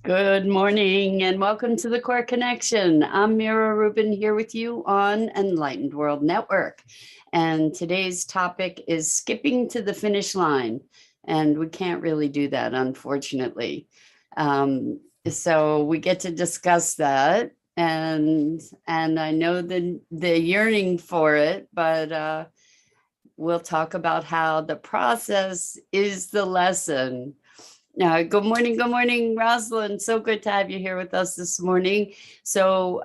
Good morning and welcome to the Core Connection. I'm Mira Rubin here with you on Enlightened World Network. And today's topic is skipping to the finish line. And we can't really do that, unfortunately. So we get to discuss that. And I know the yearning for it, but we'll talk about how the process is the lesson. Good morning, Rosalind. So good to have you here with us this morning. So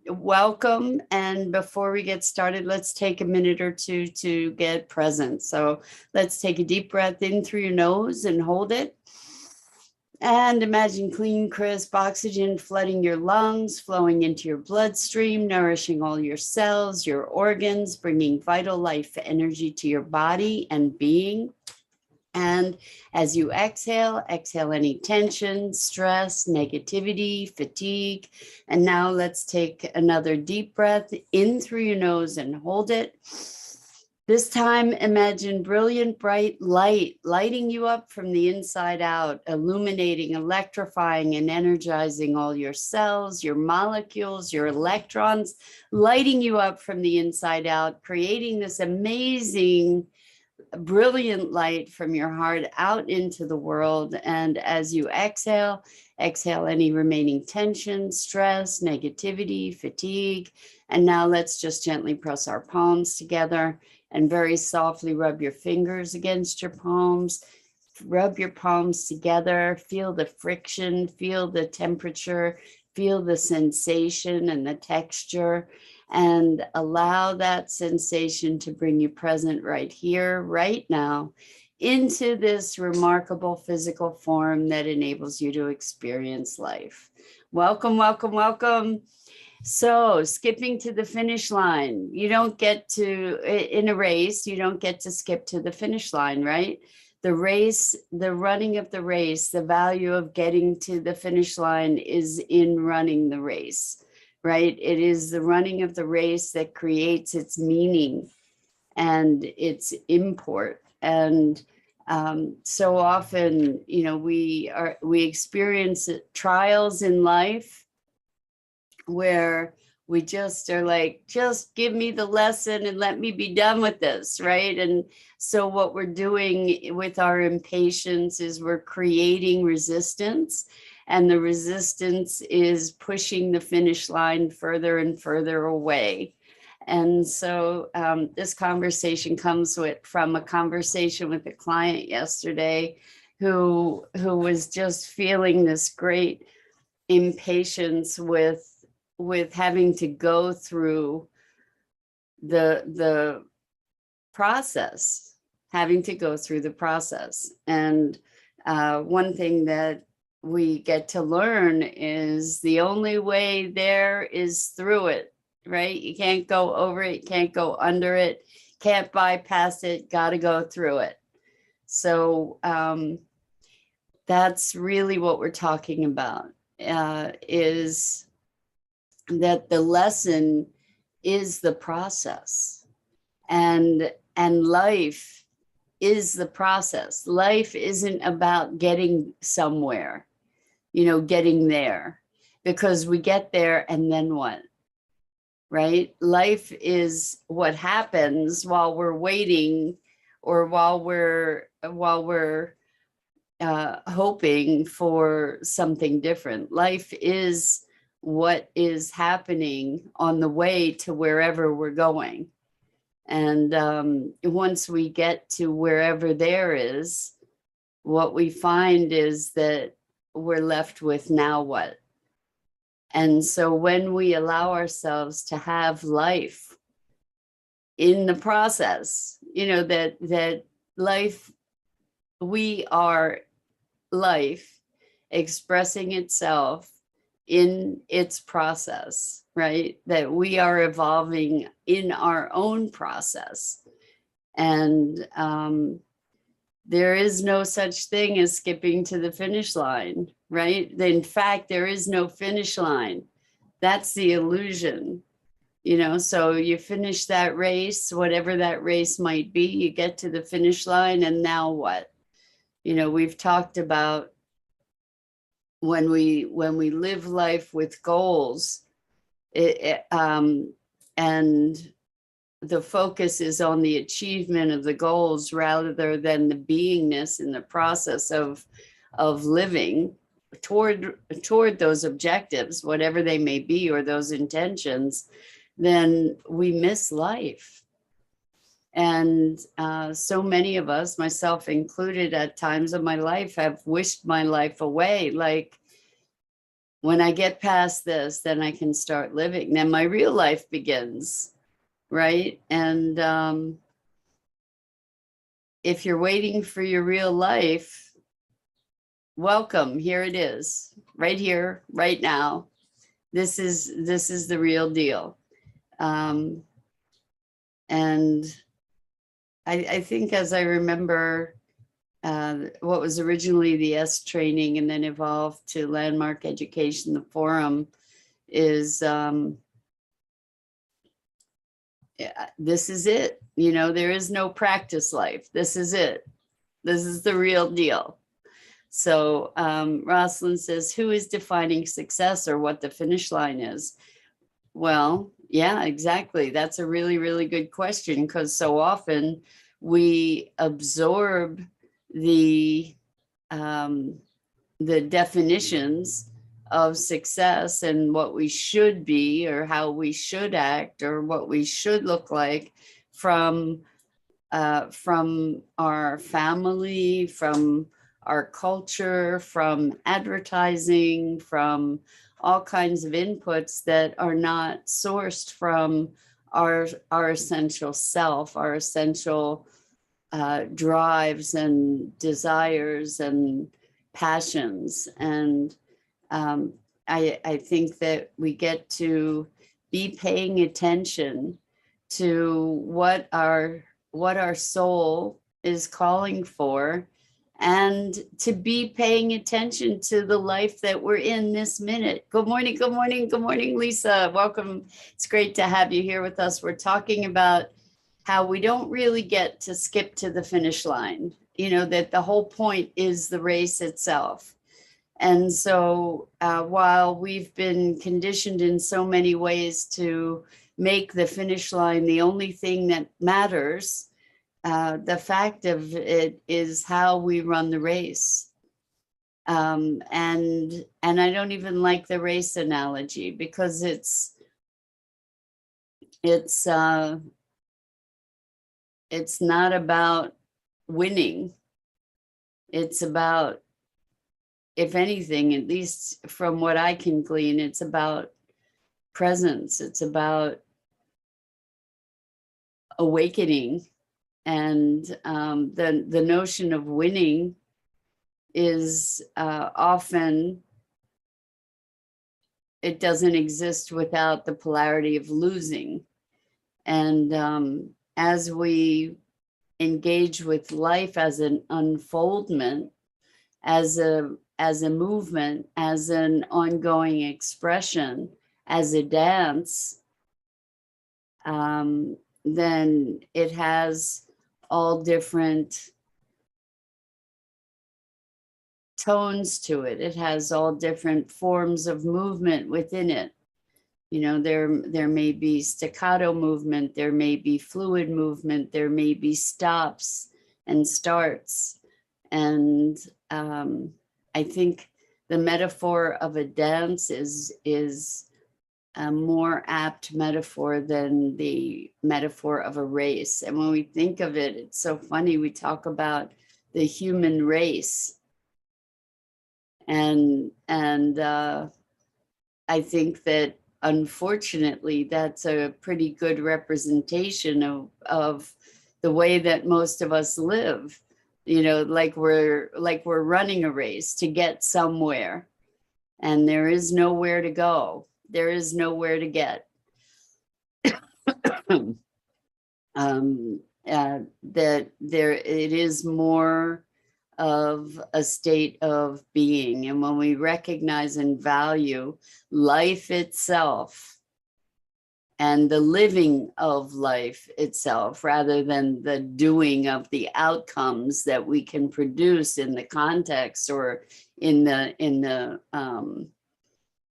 welcome. And before we get started, let's take a minute or two to get present. So let's take a deep breath in through your nose and hold it. And imagine clean, crisp oxygen flooding your lungs, flowing into your bloodstream, nourishing all your cells, your organs, bringing vital life energy to your body and being. And as you exhale any tension, stress, negativity, fatigue. And now let's take another deep breath in through your nose and hold it. This time, imagine brilliant, bright light lighting you up from the inside out, illuminating, electrifying, and energizing all your cells, your molecules, your electrons, lighting you up from the inside out, creating this amazing brilliant light from your heart out into the world. And as you exhale any remaining tension, stress, negativity, fatigue. And now let's just gently press our palms together and very softly rub your fingers against your palms. Rub your palms together, feel the friction, feel the temperature, feel the sensation and the texture, and allow that sensation to bring you present right here, right now, into this remarkable physical form that enables you to experience life. Welcome, welcome, welcome. So skipping to the finish line, you don't get to, in a race, you don't get to skip to the finish line, right? The race, the running of the race, the value of getting to the finish line is in running the race, right? It is the running of the race that creates its meaning and its import. And so often, we experience trials in life where we just are like, just give me the lesson and let me be done with this, right? And so what we're doing with our impatience is we're creating resistance, and the resistance is pushing the finish line further and further away. And so this conversation comes from a conversation with a client yesterday who was just feeling this great impatience with having to go through the process, And one thing that we get to learn is the only way there is through it, right? You can't go over it, can't go under it, can't bypass it, got to go through it. So that's really what we're talking about, is that the lesson is the process, and life is the process. Life isn't about getting somewhere, getting there, because we get there and then what, right? Life is what happens while we're waiting, or while we're hoping for something different. Life is what is happening on the way to wherever we're going. And once we get to wherever there is, what we find is that we're left with now what? And so when we allow ourselves to have life in the process, that life, we are life expressing itself in its process, right? That we are evolving in our own process. And there is no such thing as skipping to the finish line, right? In fact, there is no finish line. That's the illusion, so you finish that race, whatever that race might be, you get to the finish line, and now what? We've talked about when we live life with goals, and the focus is on the achievement of the goals rather than the beingness in the process of living toward those objectives, whatever they may be, or those intentions, then we miss life. And so many of us, myself included, at times of my life have wished my life away. Like, when I get past this, then I can start living. Then my real life begins, right? And if you're waiting for your real life, welcome. Here it is, right here, right now. This is the real deal. And I think, as I remember, what was originally the S training and then evolved to Landmark Education, the forum, is this is it. There is no practice life. This is it. This is the real deal. So Rosalind says, who is defining success, or what the finish line is? Well, yeah, exactly. That's a really, really good question, because so often we absorb the definitions of success and what we should be, or how we should act, or what we should look like from our family, from our culture, from advertising, from all kinds of inputs that are not sourced from our essential self, our essential drives and desires and passions. And I think that we get to be paying attention to what our soul is calling for, and to be paying attention to the life that we're in this minute. Good morning, good morning, good morning, Lisa. Welcome. It's great to have you here with us. We're talking about how we don't really get to skip to the finish line, that the whole point is the race itself. And so while we've been conditioned in so many ways to make the finish line the only thing that matters, the fact of it is how we run the race. And I don't even like the race analogy, because it's not about winning. It's about, if anything, at least from what I can glean, it's about presence. It's about awakening. And the notion of winning is often, it doesn't exist without the polarity of losing. And as we engage with life as an unfoldment, as a movement, as an ongoing expression, as a dance, then it has all different tones to it. It has all different forms of movement within it. There may be staccato movement, there may be fluid movement, there may be stops and starts. And I think the metaphor of a dance is a more apt metaphor than the metaphor of a race. And when we think of it, it's so funny. We talk about the human race. And I think that, unfortunately, that's a pretty good representation of the way that most of us live. Like we're running a race to get somewhere, and there is nowhere to go. There is nowhere to get. That it is more of a state of being. And when we recognize and value life itself, and the living of life itself, rather than the doing of the outcomes that we can produce in the context or in the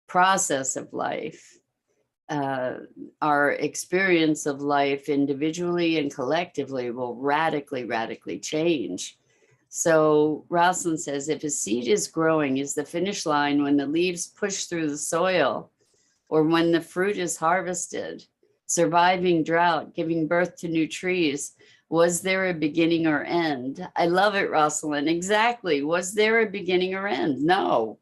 process of life. Our experience of life individually and collectively will radically change. So Rosalind says, if a seed is growing, is the finish line when the leaves push through the soil, or when the fruit is harvested, surviving drought, giving birth to new trees? Was there a beginning or end? I love it, Rosalind. Exactly. Was there a beginning or end? No.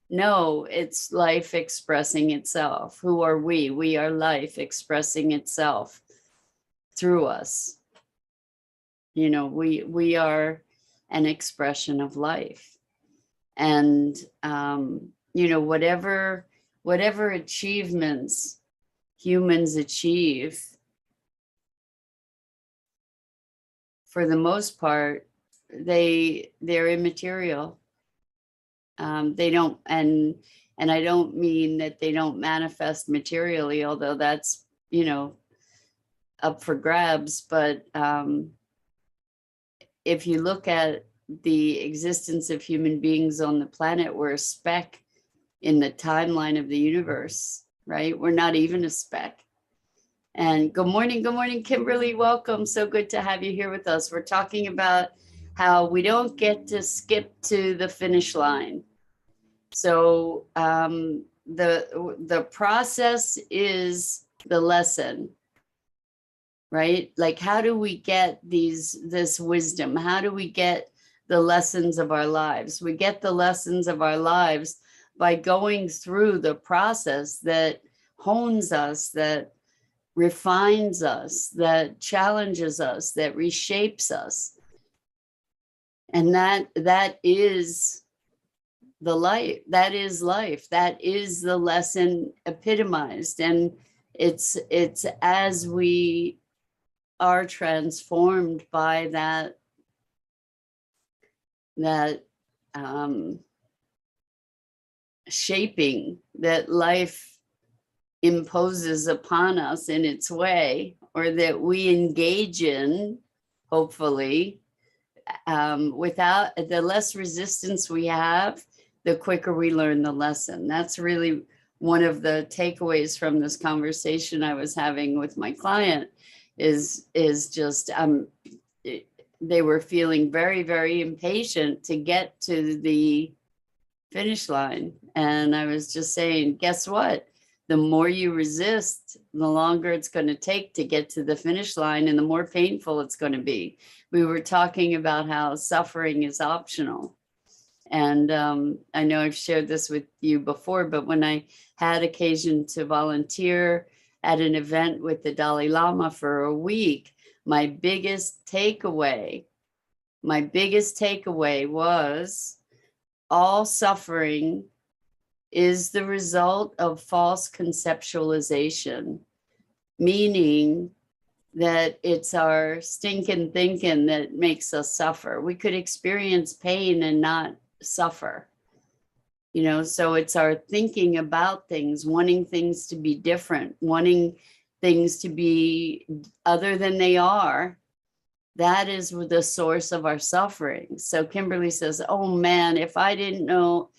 No, it's life expressing itself. Who are we? We are life expressing itself through us. You know, we are an expression of life. And you know, whatever achievements humans achieve, for the most part, they're immaterial. They don't, and I don't mean that they don't manifest materially, although that's, you know, up for grabs. But if you look at the existence of human beings on the planet, we're a speck in the timeline of the universe, right? We're not even a speck. And good morning, Kimberly. Welcome. So good to have you here with us. We're talking about how we don't get to skip to the finish line. So the process is the lesson, right? Like, how do we get this wisdom? How do we get the lessons of our lives? We get the lessons of our lives by going through the process that hones us, that refines us, that challenges us, that reshapes us. And that is the life. That is life. That is the lesson epitomized. And it's as we are transformed by that shaping that life imposes upon us in its way, or that we engage in, hopefully, without the less resistance we have, the quicker we learn the lesson. That's really one of the takeaways from this conversation I was having with my client, is just they were feeling very impatient to get to the finish line. And I was just saying, guess what? The more you resist, the longer it's going to take to get to the finish line, and the more painful it's going to be. We were talking about how suffering is optional. And I know I've shared this with you before, but when I had occasion to volunteer at an event with the Dalai Lama for a week, my biggest takeaway was all suffering is the result of false conceptualization, meaning that it's our stinking thinking that makes us suffer. We could experience pain and not suffer, you know. So it's our thinking about things, wanting things to be different, wanting things to be other than they are. That is the source of our suffering. So Kimberly says, oh man, if I didn't know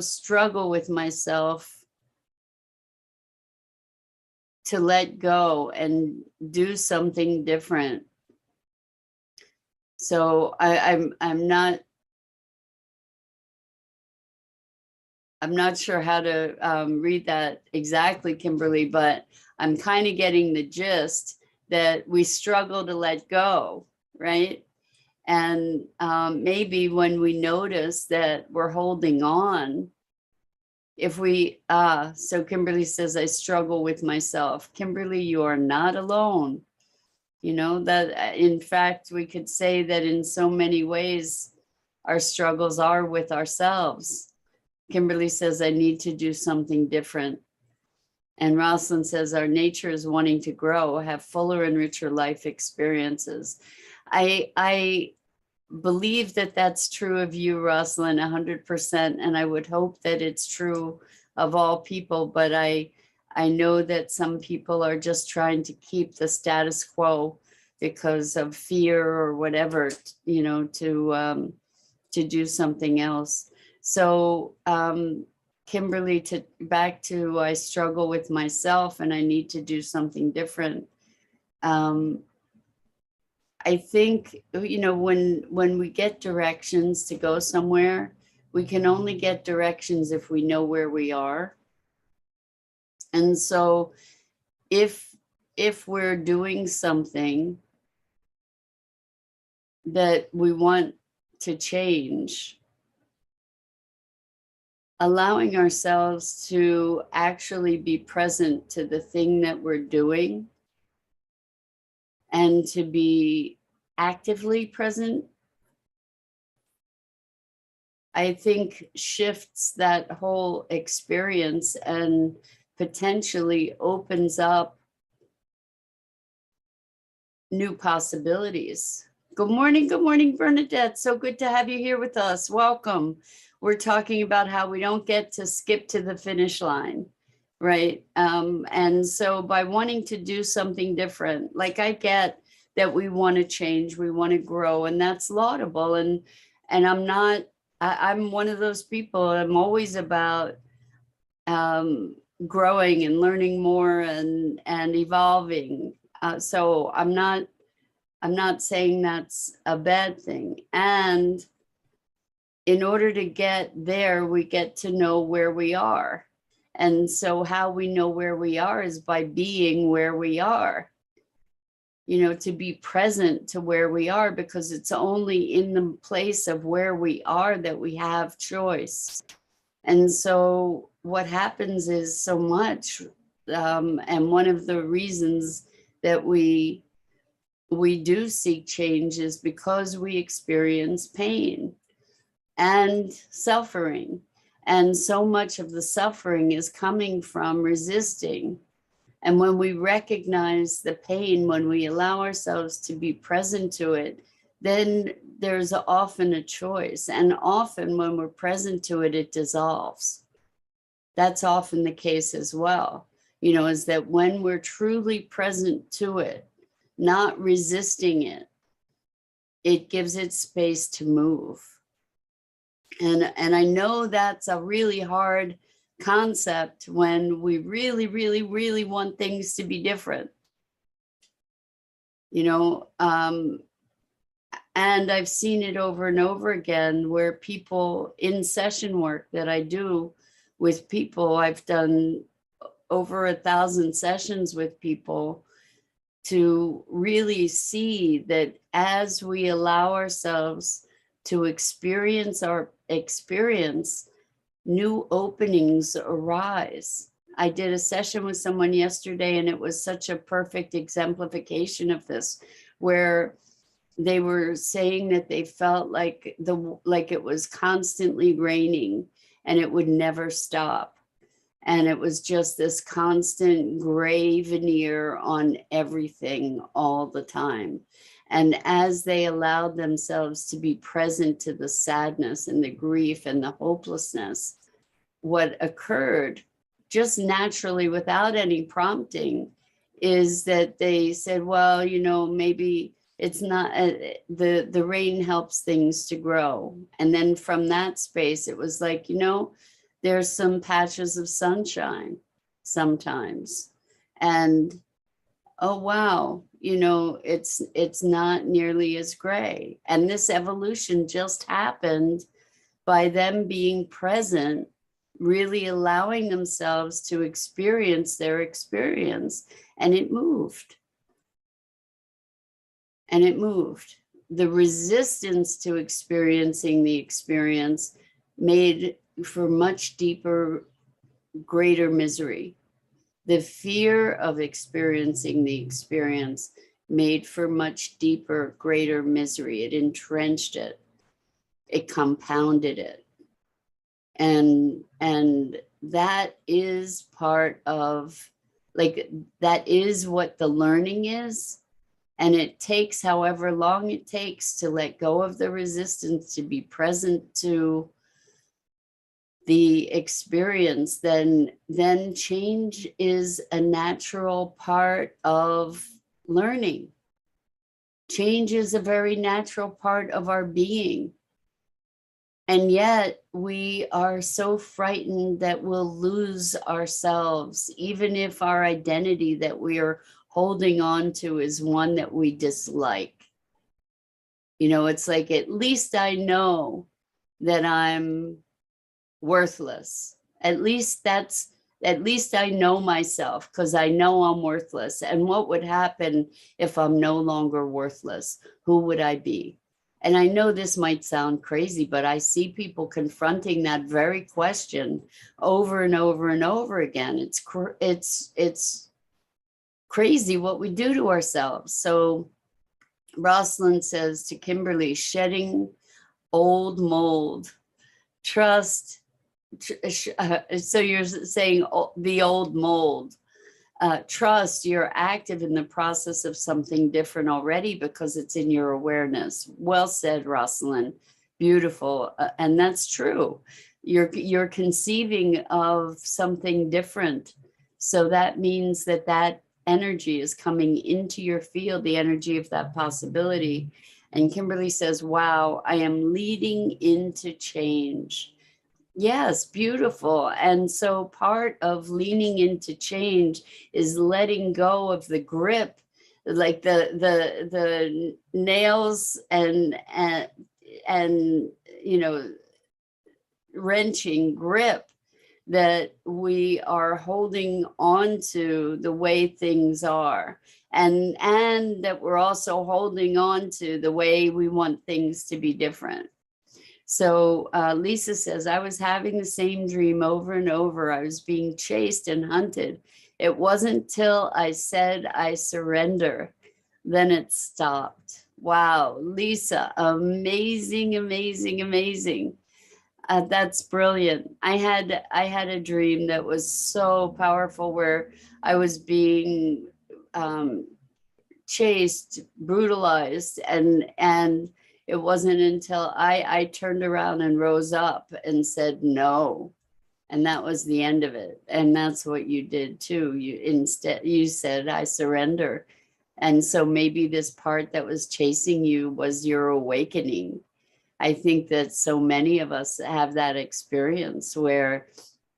struggle with myself to let go and do something different. So I'm not sure how to read that exactly, Kimberly, but I'm kind of getting the gist that we struggle to let go, right? And maybe when we notice that we're holding on, if we, so Kimberly says, I struggle with myself. Kimberly, you are not alone. You know, that in fact, we could say that in so many ways, our struggles are with ourselves. Kimberly says, I need to do something different. And Rosalind says, our nature is wanting to grow, have fuller and richer life experiences. I believe that that's true of you, Rosalind, 100%. And I would hope that it's true of all people. But I I know that some people are just trying to keep the status quo because of fear or whatever, you know, to do something else. So, Kimberly, back to I struggle with myself and I need to do something different. I think, you know, when we get directions to go somewhere, we can only get directions if we know where we are. And so if we're doing something that we want to change, allowing ourselves to actually be present to the thing that we're doing and to be actively present, I think shifts that whole experience and potentially opens up new possibilities. Good morning, Bernadette. So good to have you here with us. Welcome. We're talking about how we don't get to skip to the finish line, right? And so by wanting to do something different, like I get that we want to change, we want to grow, and that's laudable. And I'm one of those people. I'm always about growing and learning more and evolving. So I'm not saying that's a bad thing. And in order to get there, we get to know where we are. And so how we know where we are is by being where we are, you know, to be present to where we are, because it's only in the place of where we are that we have choice. And so what happens is so much, and one of the reasons that we do seek change is because we experience pain and suffering. And so much of the suffering is coming from resisting. And when we recognize the pain, when we allow ourselves to be present to it, then there's often a choice. And often when we're present to it, it dissolves. That's often the case as well, you know, is that when we're truly present to it, not resisting it, it gives it space to move. And I know that's a really hard concept when we really, really, really want things to be different, you know, and I've seen it over and over again where people in session work that I do with people, I've done over 1,000 sessions with people, to really see that as we allow ourselves to experience our experience, new openings arise. I did a session with someone yesterday, and it was such a perfect exemplification of this, where they were saying that they felt like it was constantly raining and it would never stop. And it was just this constant gray veneer on everything all the time. And as they allowed themselves to be present to the sadness and the grief and the hopelessness, what occurred just naturally without any prompting is that they said, well, you know, maybe it's not, the rain helps things to grow. And then from that space, it was like, you know, there's some patches of sunshine sometimes. And, oh, wow, you know, it's not nearly as gray. And this evolution just happened by them being present, really allowing themselves to experience their experience. And it moved. And it moved. The resistance to experiencing the experience made for much deeper, greater misery. The fear of experiencing the experience made for much deeper, greater misery. It entrenched it. It compounded it. And that is part of, like, that is what the learning is. And it takes however long it takes to let go of the resistance, to be present to the experience, then change is a natural part of learning. Change is a very natural part of our being. And yet we are so frightened that we'll lose ourselves, even if our identity that we are holding on to is one that we dislike. You know, it's like, at least I know that I'm worthless. At least I know myself, because I know I'm worthless. And what would happen if I'm no longer worthless? Who would I be? And I know this might sound crazy, but I see people confronting that very question over and over and over again. It's crazy what we do to ourselves. So Rosalind says to Kimberly, shedding old mold, trust. So you're saying the old mold. Trust, you're active in the process of something different already because it's in your awareness. Well said, Rosalind. Beautiful. And that's true. You're conceiving of something different. So that means that that energy is coming into your field, the energy of that possibility. And Kimberly says, wow, I am leading into change. Yes, beautiful. And so part of leaning into change is letting go of the grip, like the nails and you know, wrenching grip that we are holding on to the way things are, and that we're also holding on to the way we want things to be different. So Lisa says, I was having the same dream over and over. I was being chased and hunted. It wasn't till I said I surrender, then it stopped. Wow, Lisa, amazing, amazing, amazing. That's brilliant. I had a dream that was so powerful where I was being chased, brutalized, and it wasn't until I turned around and rose up and said no, and that was the end of it. And that's what you did too. You said I surrender. And so maybe this part that was chasing you was your awakening. I think that so many of us have that experience where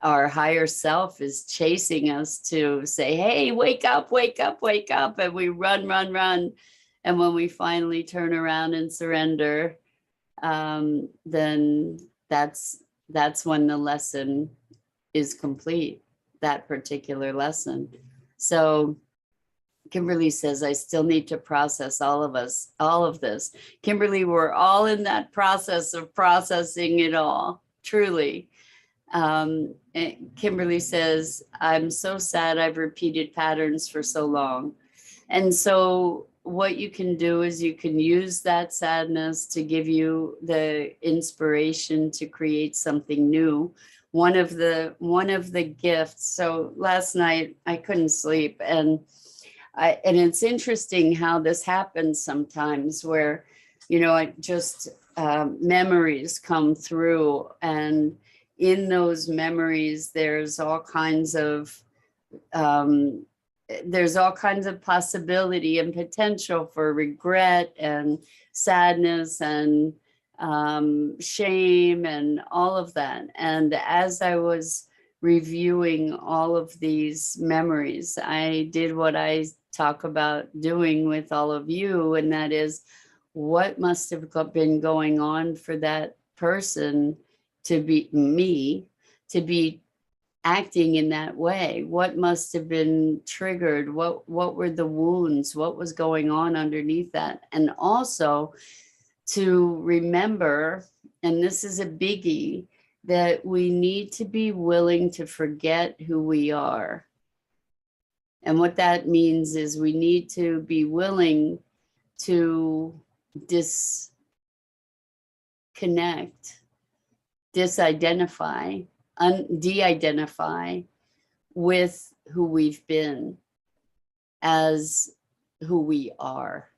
our higher self is chasing us to say, hey, wake up, wake up, wake up. And we run, run, run. And when we finally turn around and surrender, then that's when the lesson is complete, that particular lesson. So Kimberly says, I still need to process all of this. Kimberly, we're all in that process of processing it all, truly. Kimberly says, I'm so sad I've repeated patterns for so long. And so what you can do is you can use that sadness to give you the inspiration to create something new. One of the gifts. So last night I couldn't sleep, and it's interesting how this happens sometimes where, you know, I just memories come through, and in those memories, there's all kinds of possibility and potential for regret and sadness and shame and all of that. And as I was reviewing all of these memories, I did what I talk about doing with all of you, and that is, what must have been going on for that person to be acting in that way? What must have been triggered? What were the wounds? What was going on underneath that? And also to remember, and this is a biggie, that we need to be willing to forget who we are. And what that means is we need to be willing to disconnect, disidentify, de-identify with who we've been as who we are.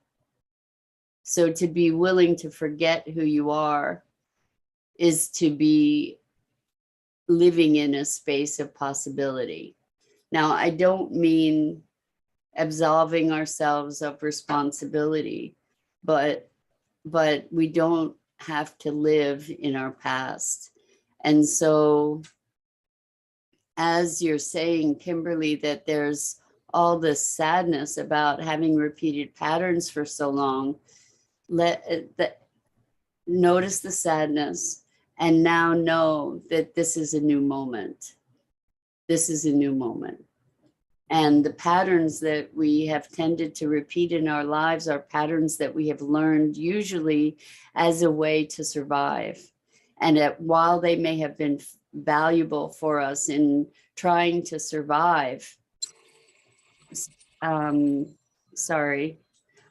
So to be willing to forget who you are is to be living in a space of possibility. Now, I don't mean absolving ourselves of responsibility, but we don't have to live in our past. And so, as you're saying, Kimberly, that there's all this sadness about having repeated patterns for so long, notice the sadness, and now know that this is a new moment. This is a new moment. And the patterns that we have tended to repeat in our lives are patterns that we have learned usually as a way to survive. And while they may have been valuable for us in trying to survive,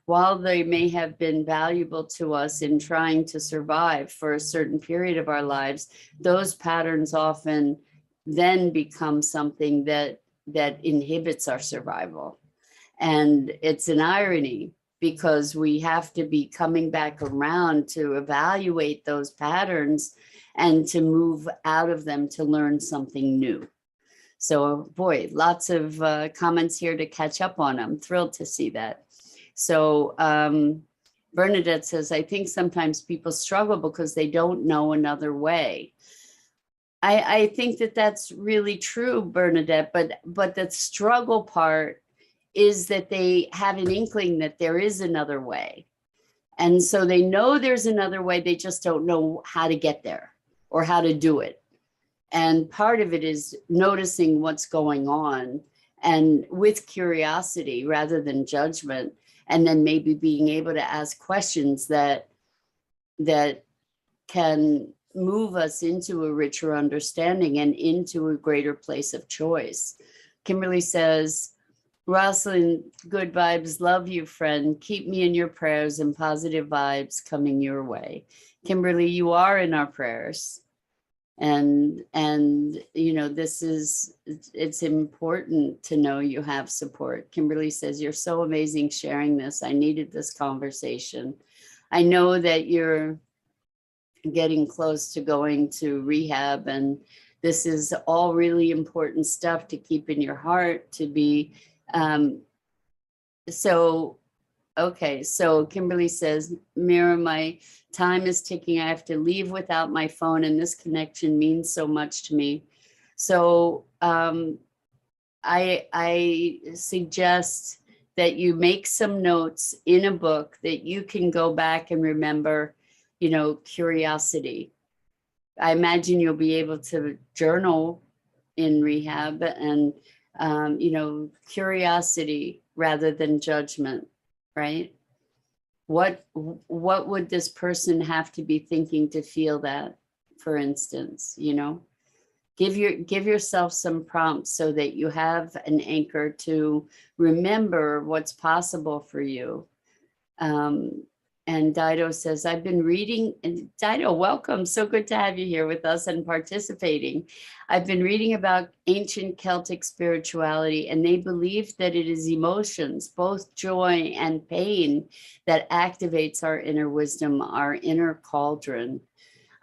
while they may have been valuable to us in trying to survive for a certain period of our lives, those patterns often then become something that inhibits our survival. And it's an irony, because we have to be coming back around to evaluate those patterns and to move out of them to learn something new. So boy, lots of comments here to catch up on. I'm thrilled to see that. So Bernadette says, I think sometimes people struggle because they don't know another way. I think that that's really true, Bernadette, but the struggle part is that they have an inkling that there is another way. And so they know there's another way, they just don't know how to get there or how to do it. And part of it is noticing what's going on, and with curiosity rather than judgment, and then maybe being able to ask questions that can move us into a richer understanding and into a greater place of choice. Kimberly says, Rosalind, good vibes, love you, friend. Keep me in your prayers and positive vibes coming your way. Kimberly, you are in our prayers. And you know, it's important to know you have support. Kimberly says, you're so amazing sharing this. I needed this conversation. I know that you're getting close to going to rehab, and this is all really important stuff to keep in your heart, to be okay, so Kimberly says, Mira, my time is ticking. I have to leave without my phone, and this connection means so much to me. So I suggest that you make some notes in a book that you can go back and remember, you know, curiosity. I imagine you'll be able to journal in rehab, and, you know, curiosity rather than judgment, right? What would this person have to be thinking to feel that, for instance, you know? Give yourself some prompts so that you have an anchor to remember what's possible for you. And Dido says, I've been reading, and Dido, welcome. So good to have you here with us and participating. I've been reading about ancient Celtic spirituality, and they believe that it is emotions, both joy and pain, that activates our inner wisdom, our inner cauldron.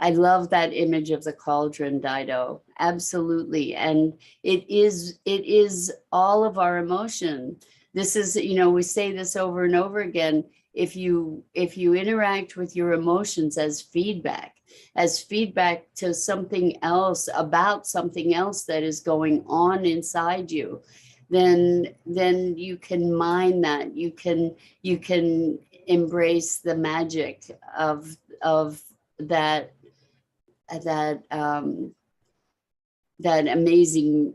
I love that image of the cauldron, Dido. Absolutely. And it is all of our emotion. This is, you know, we say this over and over again. If you interact with your emotions as feedback to something else, about something else that is going on inside you, then you can mine that. You can embrace the magic of that amazing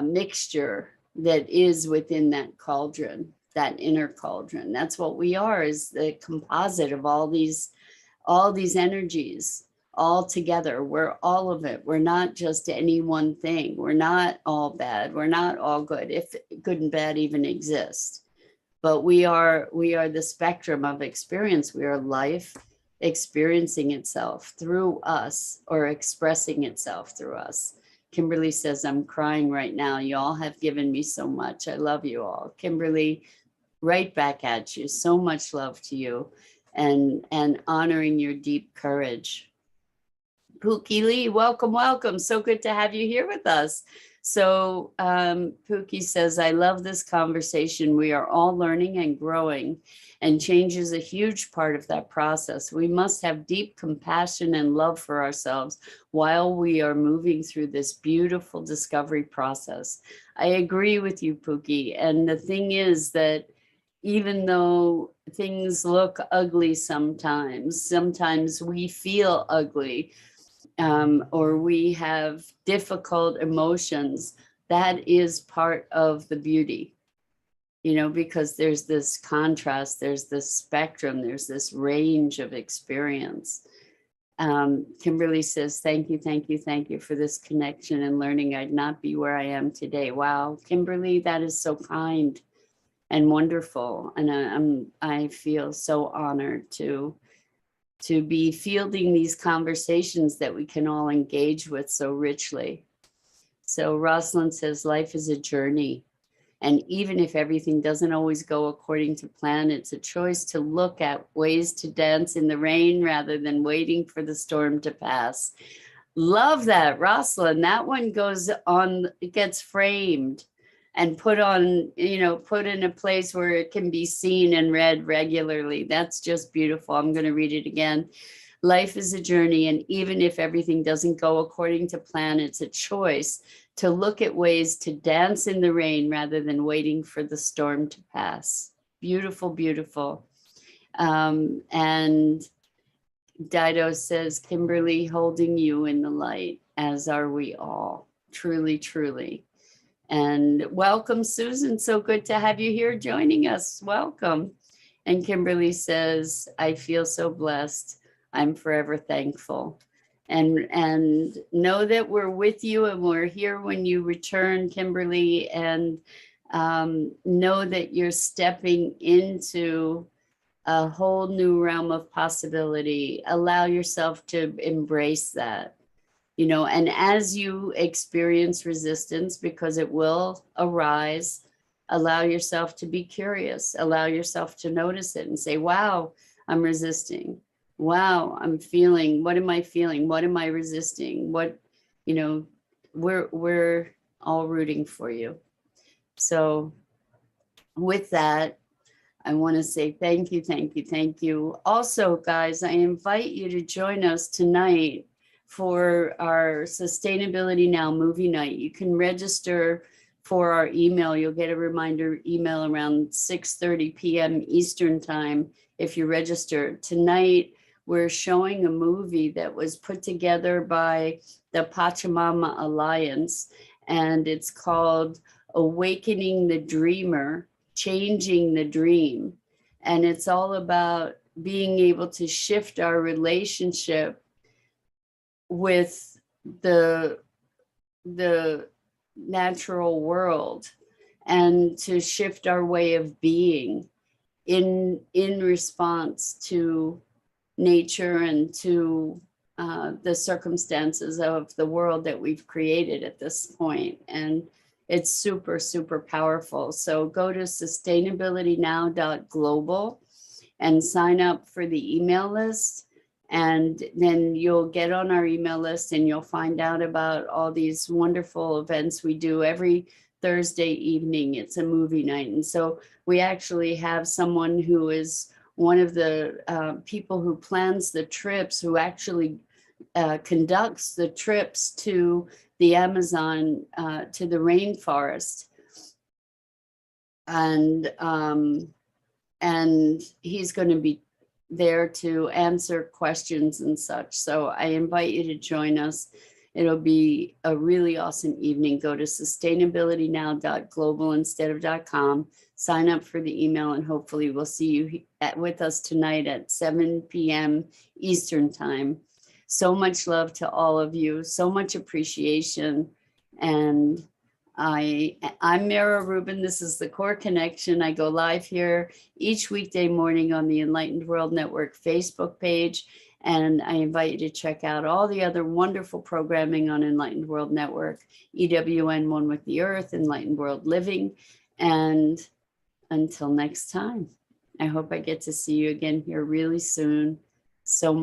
mixture that is within that cauldron, that inner cauldron. That's what we are, is the composite of all these energies all together. We're all of it. We're not just any one thing. We're not all bad. We're not all good, if good and bad even exist. But we are the spectrum of experience. We are life experiencing itself through us, or expressing itself through us. Kimberly says, I'm crying right now. You all have given me so much. I love you all. Kimberly, right back at you. So much love to you, and honoring your deep courage. Pookie Lee, welcome, welcome. So good to have you here with us. So Pookie says, I love this conversation. We are all learning and growing, and change is a huge part of that process. We must have deep compassion and love for ourselves while we are moving through this beautiful discovery process. I agree with you, Pookie. And the thing is that even though things look ugly sometimes we feel ugly, or we have difficult emotions. That is part of the beauty, because there's this contrast, there's this spectrum, there's this range of experience. Kimberly says, thank you, thank you, thank you for this connection and learning. I'd not be where I am today. Wow, Kimberly, that is so kind and wonderful. And I feel so honored to be fielding these conversations that we can all engage with so richly. So Rosalind says, life is a journey. And even if everything doesn't always go according to plan, it's a choice to look at ways to dance in the rain rather than waiting for the storm to pass. Love that, Rosalind. That one goes on, it gets framed and put on, put in a place where it can be seen and read regularly. That's just beautiful. I'm going to read it again. Life is a journey, and even if everything doesn't go according to plan, it's a choice to look at ways to dance in the rain rather than waiting for the storm to pass. Beautiful, beautiful. And Dido says, Kimberly, holding you in the light, as are we all. Truly, truly. And welcome, Susan. So good to have you here joining us. Welcome. And Kimberly says, I feel so blessed. I'm forever thankful. And know that we're with you and we're here when you return, Kimberly. And know that you're stepping into a whole new realm of possibility. Allow yourself to embrace that. And as you experience resistance, because it will arise, allow yourself to be curious, allow yourself to notice it and say, wow, I'm resisting. Wow, I'm feeling, what am I feeling? What am I resisting? We're all rooting for you. So with that, I want to say thank you, thank you, thank you. Also, guys, I invite you to join us tonight for our Sustainability Now movie night. You can register for our email. You'll get a reminder email around 6:30 p.m. Eastern time if you register. Tonight, we're showing a movie that was put together by the Pachamama Alliance, and it's called Awakening the Dreamer, Changing the Dream. And it's all about being able to shift our relationship with the natural world and to shift our way of being in response to nature and to the circumstances of the world that we've created at this point. And it's super, super powerful. So go to sustainabilitynow.global and sign up for the email list. And then you'll get on our email list and you'll find out about all these wonderful events we do every Thursday evening. It's a movie night. And so we actually have someone who is one of the people who plans the trips, who actually conducts the trips to the Amazon, to the rainforest. And he's going to be there to answer questions and such. So I invite you to join us. It'll be a really awesome evening. Go to sustainabilitynow.global instead of .com. Sign up for the email, and hopefully we'll see you with us tonight at 7 p.m. Eastern time. So much love to all of you. So much appreciation. And I'm Mira Rubin. This is the Core Connection. I go live here each weekday morning on the Enlightened World Network Facebook page. And I invite you to check out all the other wonderful programming on Enlightened World Network, EWN One with the Earth, Enlightened World Living. And until next time, I hope I get to see you again here really soon. So much.